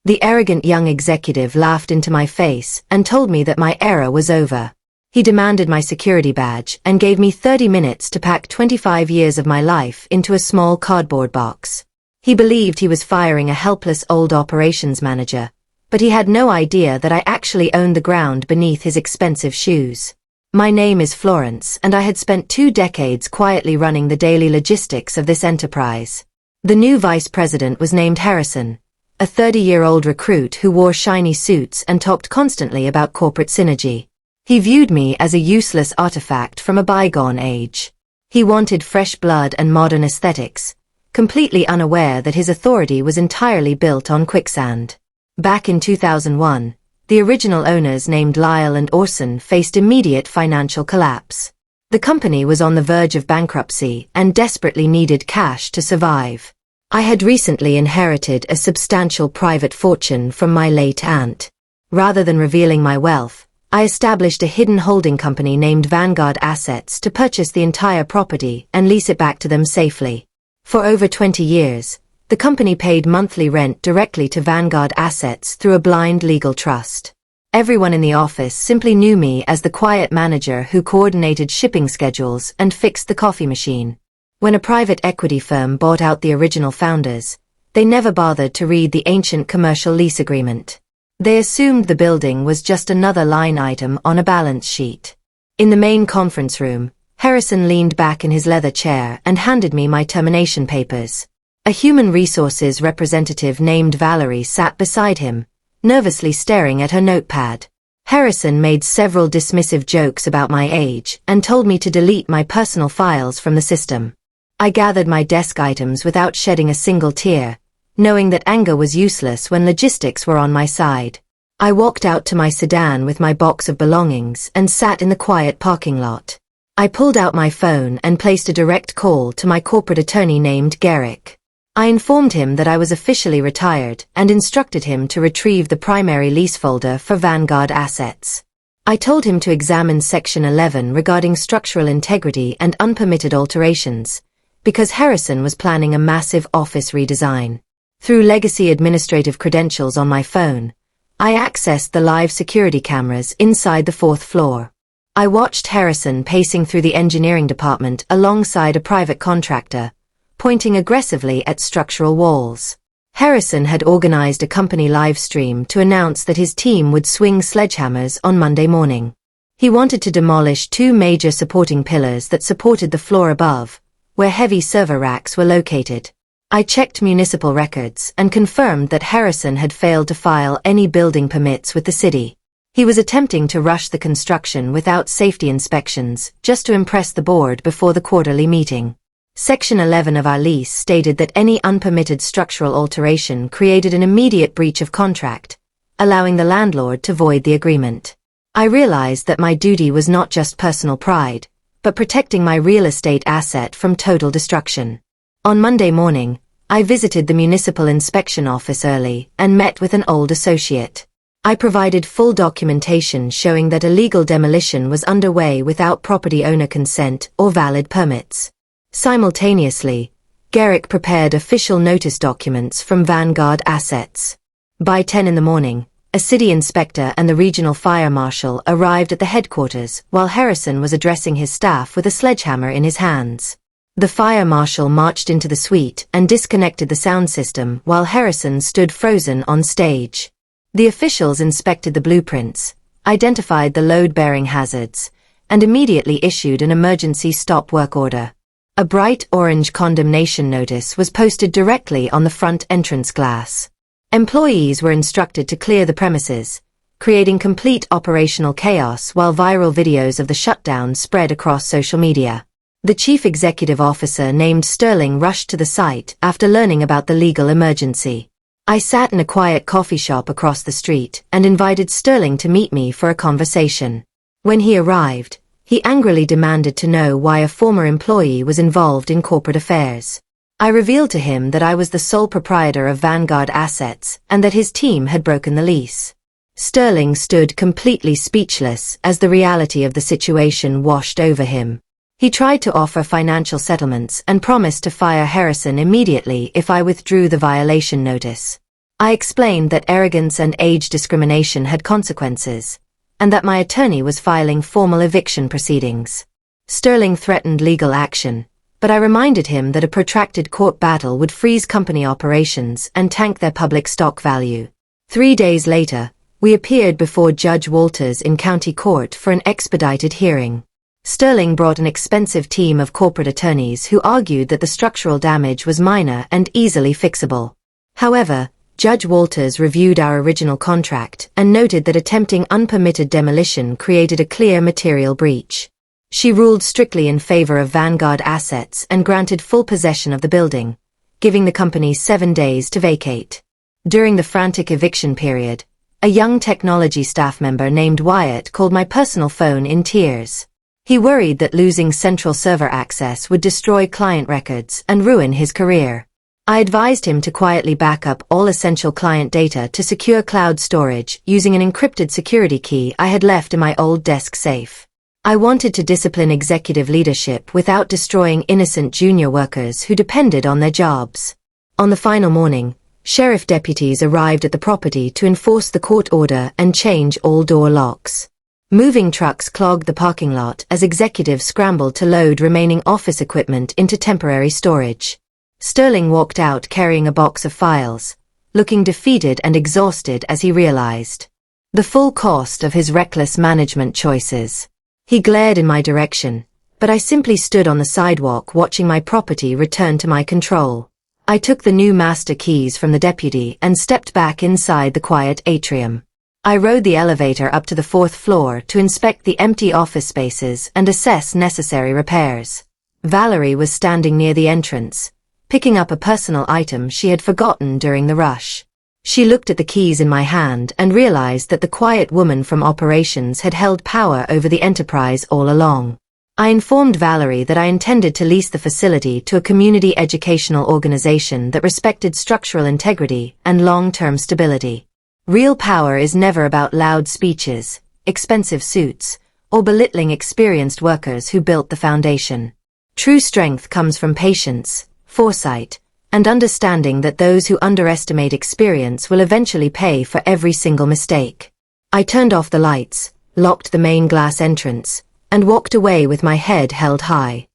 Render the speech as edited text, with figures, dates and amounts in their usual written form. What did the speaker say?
The arrogant young executive laughed into my face and told me that my era was over. He demanded my security badge and gave me 30 minutes to pack 25 years of my life into a small cardboard box. He believed he was firing a helpless old operations manager, but he had no idea that I actually owned the ground beneath his expensive shoes. My name is Florence, and I had spent 2 decades quietly running the daily logistics of this enterprise. The new vice president was named Harrison, a 30-year-old recruit who wore shiny suits and talked constantly about corporate synergy. He viewed me as a useless artifact from a bygone age. He wanted fresh blood and modern aesthetics, completely unaware that his authority was entirely built on quicksand. Back in 2001, the original owners named Lyle and Orson faced immediate financial collapse. The company was on the verge of bankruptcy and desperately needed cash to survive. I had recently inherited a substantial private fortune from my late aunt. Rather than revealing my wealth, I established a hidden holding company named Vanguard Assets to purchase the entire property and lease it back to them safely. For over 20 years, the company paid monthly rent directly to Vanguard Assets through a blind legal trust. Everyone in the office simply knew me as the quiet manager who coordinated shipping schedules and fixed the coffee machine. When a private equity firm bought out the original founders, they never bothered to read the ancient commercial lease agreement. They assumed the building was just another line item on a balance sheet. In the main conference room, Harrison leaned back in his leather chair and handed me my termination papers. A human resources representative named Valerie sat beside him, nervously staring at her notepad. Harrison made several dismissive jokes about my age and told me to delete my personal files from the system. I gathered my desk items without shedding a single tear, knowing that anger was useless when logistics were on my side. I walked out to my sedan with my box of belongings and sat in the quiet parking lot. I pulled out my phone and placed a direct call to my corporate attorney named Garrick. I informed him that I was officially retired and instructed him to retrieve the primary lease folder for Vanguard Assets. I told him to examine Section 11 regarding structural integrity and unpermitted alterations, because Harrison was planning a massive office redesign. Through legacy administrative credentials on my phone, I accessed the live security cameras inside the 4th floor. I watched Harrison pacing through the engineering department alongside a private contractor, pointing aggressively at structural walls. Harrison had organized a company live stream to announce that his team would swing sledgehammers on Monday morning. He wanted to demolish 2 major supporting pillars that supported the floor above, where heavy server racks were located. I checked municipal records and confirmed that Harrison had failed to file any building permits with the city. He was attempting to rush the construction without safety inspections just to impress the board before the quarterly meeting. Section 11 of our lease stated that any unpermitted structural alteration created an immediate breach of contract, allowing the landlord to void the agreement. I realized that my duty was not just personal pride, but protecting my real estate asset from total destruction. On Monday morning, I visited the municipal inspection office early and met with an old associate. I provided full documentation showing that illegal demolition was underway without property owner consent or valid permits. Simultaneously, Garrick prepared official notice documents from Vanguard Assets. By 10 in the morning, a city inspector and the regional fire marshal arrived at the headquarters while Harrison was addressing his staff with a sledgehammer in his hands. The fire marshal marched into the suite and disconnected the sound system while Harrison stood frozen on stage. The officials inspected the blueprints, identified the load-bearing hazards, and immediately issued an emergency stop work order. A bright orange condemnation notice was posted directly on the front entrance glass. Employees were instructed to clear the premises, creating complete operational chaos while viral videos of the shutdown spread across social media. The chief executive officer named Sterling rushed to the site after learning about the legal emergency. I sat in a quiet coffee shop across the street and invited Sterling to meet me for a conversation. When he arrived, he angrily demanded to know why a former employee was involved in corporate affairs. I revealed to him that I was the sole proprietor of Vanguard Assets and that his team had broken the lease. Sterling stood completely speechless as the reality of the situation washed over him. He tried to offer financial settlements and promised to fire Harrison immediately if I withdrew the violation notice. I explained that arrogance and age discrimination had consequences, and that my attorney was filing formal eviction proceedings. Sterling threatened legal action, but I reminded him that a protracted court battle would freeze company operations and tank their public stock value. 3 days later, we appeared before Judge Walters in County Court for an expedited hearing. Sterling brought an expensive team of corporate attorneys who argued that the structural damage was minor and easily fixable. However, Judge Walters reviewed our original contract and noted that attempting unpermitted demolition created a clear material breach. She ruled strictly in favor of Vanguard assets and granted full possession of the building, giving the company 7 days to vacate. During the frantic eviction period, a young technology staff member named Wyatt called my personal phone in tears. He worried that losing central server access would destroy client records and ruin his career. I advised him to quietly back up all essential client data to secure cloud storage using an encrypted security key I had left in my old desk safe. I wanted to discipline executive leadership without destroying innocent junior workers who depended on their jobs. On the final morning, sheriff deputies arrived at the property to enforce the court order and change all door locks. Moving trucks clogged the parking lot as executives scrambled to load remaining office equipment into temporary storage. Sterling walked out carrying a box of files, looking defeated and exhausted as he realized the full cost of his reckless management choices. He glared in my direction, but I simply stood on the sidewalk watching my property return to my control. I took the new master keys from the deputy and stepped back inside the quiet atrium. I rode the elevator up to the 4th floor to inspect the empty office spaces and assess necessary repairs. Valerie was standing near the entrance, picking up a personal item she had forgotten during the rush. She looked at the keys in my hand and realized that the quiet woman from operations had held power over the enterprise all along. I informed Valerie that I intended to lease the facility to a community educational organization that respected structural integrity and long-term stability. Real power is never about loud speeches, expensive suits, or belittling experienced workers who built the foundation. True strength comes from patience, foresight, and understanding that those who underestimate experience will eventually pay for every single mistake. I turned off the lights, locked the main glass entrance, and walked away with my head held high.